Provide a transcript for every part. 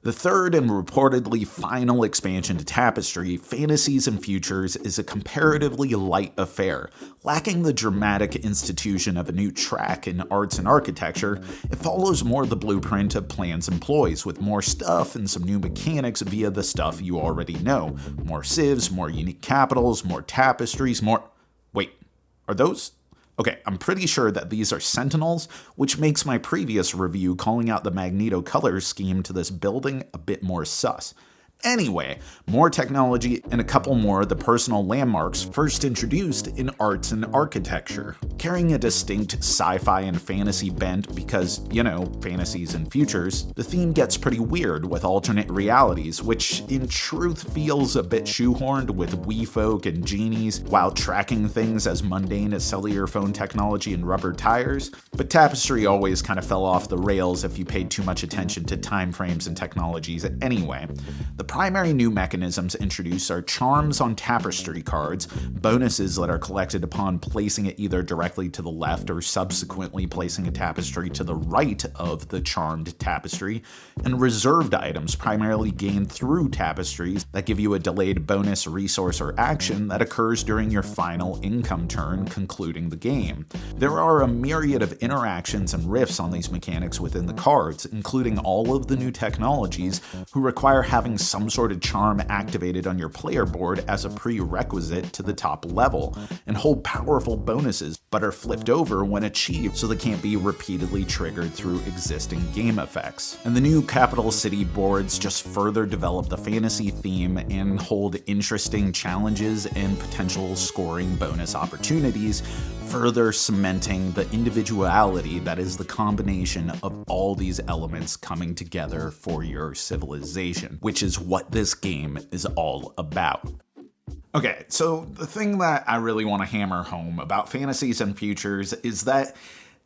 The third and reportedly final expansion to Tapestry, Fantasies and Futures, is a comparatively light affair. Lacking the dramatic institution of a new track in arts and architecture, it follows more the blueprint of Plans employs, with more stuff and some new mechanics via the stuff you already know. More civs, more unique capitals, more tapestries, more... Wait, are those... Okay, I'm pretty sure that these are Sentinels, which makes my previous review calling out the Magneto color scheme to this building a bit more sus. Anyway, more technology and a couple more of the personal landmarks first introduced in arts and architecture. Carrying a distinct sci-fi and fantasy bent because, you know, fantasies and futures, the theme gets pretty weird with alternate realities, which in truth feels a bit shoehorned with wee folk and genies while tracking things as mundane as cellular phone technology and rubber tires. But Tapestry always kind of fell off the rails if you paid too much attention to time frames and technologies anyway. The primary new mechanisms introduced are charms on Tapestry cards, bonuses that are collected upon placing it either directly to the left or subsequently placing a tapestry to the right of the charmed tapestry, and reserved items primarily gained through tapestries that give you a delayed bonus, resource, or action that occurs during your final income turn concluding the game. There are a myriad of interactions and riffs on these mechanics within the cards, including all of the new technologies who require having some sort of charm activated on your player board as a prerequisite to the top level, and hold powerful bonuses but are flipped over when achieved so they can't be repeatedly triggered through existing game effects. And the new capital city boards just further develop the fantasy theme and hold interesting challenges and potential scoring bonus opportunities, further cementing the individuality that is the combination of all these elements coming together for your civilization, which is what this game is all about. Okay, so the thing that I really want to hammer home about Fantasies and Futures is that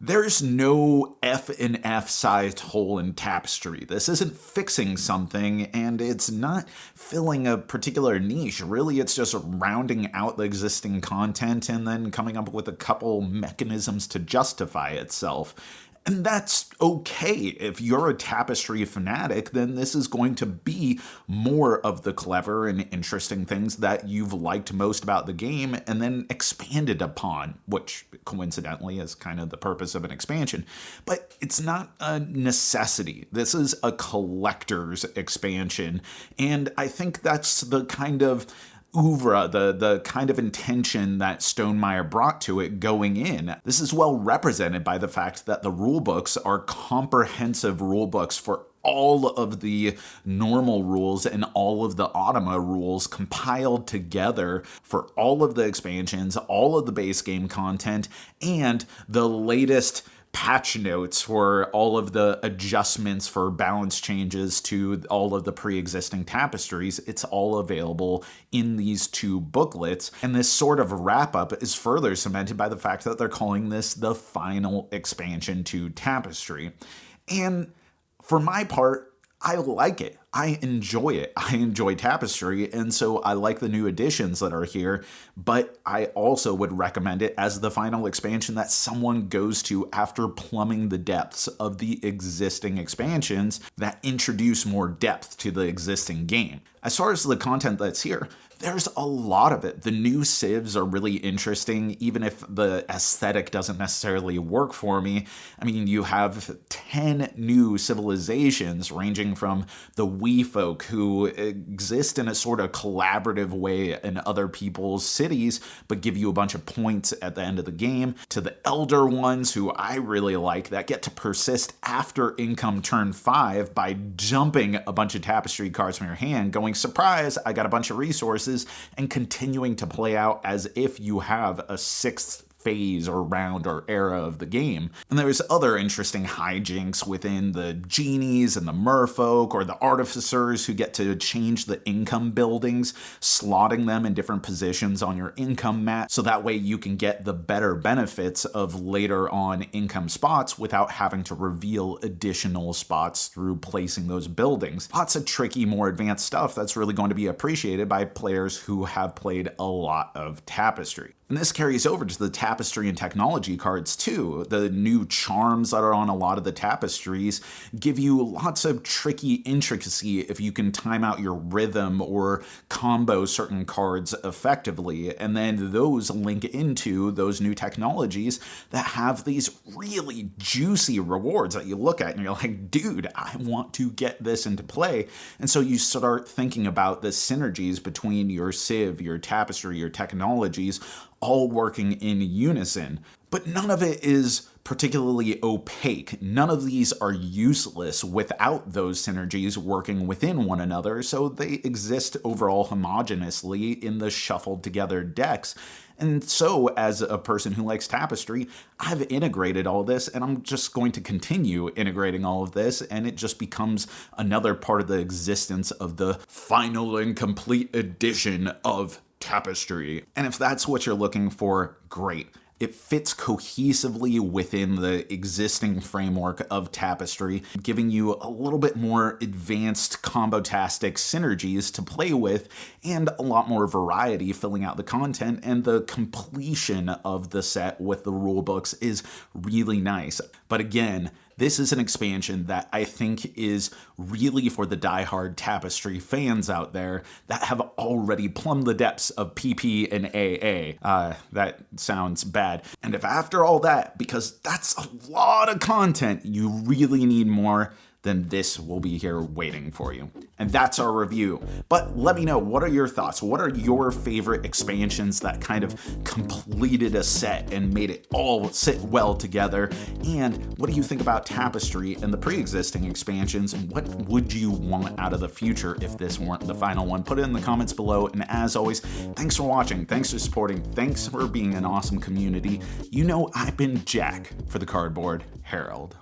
there's no F and F-sized hole in Tapestry. This isn't fixing something, and it's not filling a particular niche. Really, it's just rounding out the existing content and then coming up with a couple mechanisms to justify itself. And that's okay. If you're a Tapestry fanatic, then this is going to be more of the clever and interesting things that you've liked most about the game and then expanded upon, which coincidentally is kind of the purpose of an expansion. But it's not a necessity. This is a collector's expansion, and I think that's the kind of oeuvre, the kind of intention that Stonemaier brought to it going in. This is well represented by the fact that the rulebooks are comprehensive rulebooks for all of the normal rules and all of the Automa rules compiled together for all of the expansions, all of the base game content, and the latest patch notes for all of the adjustments for balance changes to all of the pre-existing tapestries. It's all available in these two booklets, and this sort of wrap-up is further cemented by the fact that they're calling this the final expansion to Tapestry. And for my part, I like it. I enjoy it. I enjoy Tapestry, and so I like the new additions that are here, but I also would recommend it as the final expansion that someone goes to after plumbing the depths of the existing expansions that introduce more depth to the existing game. As far as the content that's here, there's a lot of it. The new civs are really interesting, even if the aesthetic doesn't necessarily work for me. I mean, you have 10 new civilizations ranging from the wee folk who exist in a sort of collaborative way in other people's cities, but give you a bunch of points at the end of the game, to the elder ones who I really like that get to persist after income turn 5 by dumping a bunch of tapestry cards from your hand, going, surprise, I got a bunch of resources, and continuing to play out as if you have a 6th phase or round or era of the game. And there's other interesting hijinks within the genies and the merfolk or the artificers who get to change the income buildings, slotting them in different positions on your income mat, so that way you can get the better benefits of later on income spots without having to reveal additional spots through placing those buildings. Lots of tricky, more advanced stuff that's really going to be appreciated by players who have played a lot of Tapestry. And this carries over to the Tapestry and technology cards too. The new charms that are on a lot of the tapestries give you lots of tricky intricacy if you can time out your rhythm or combo certain cards effectively. And then those link into those new technologies that have these really juicy rewards that you look at and you're like, dude, I want to get this into play. And so you start thinking about the synergies between your Civ, your Tapestry, your technologies, all working in unison. But none of it is particularly opaque. None of these are useless without those synergies working within one another, so they exist overall homogeneously in the shuffled together decks. And so, as a person who likes Tapestry, I've integrated all this, and I'm just going to continue integrating all of this, and it just becomes another part of the existence of the final and complete edition of Tapestry. And if that's what you're looking for, great. It fits cohesively within the existing framework of Tapestry, giving you a little bit more advanced combo-tastic synergies to play with and a lot more variety filling out the content, and the completion of the set with the rulebooks is really nice. But again, this is an expansion that I think is really for the diehard Tapestry fans out there that have already plumbed the depths of PP and AA. That sounds bad. And if after all that, because that's a lot of content, you really need more, then this will be here waiting for you. And that's our review. But let me know, what are your thoughts? What are your favorite expansions that kind of completed a set and made it all sit well together? And what do you think about Tapestry and the pre-existing expansions? And what would you want out of the future if this weren't the final one? Put it in the comments below. And as always, thanks for watching. Thanks for supporting. Thanks for being an awesome community. You know, I've been Jack for the Cardboard Herald.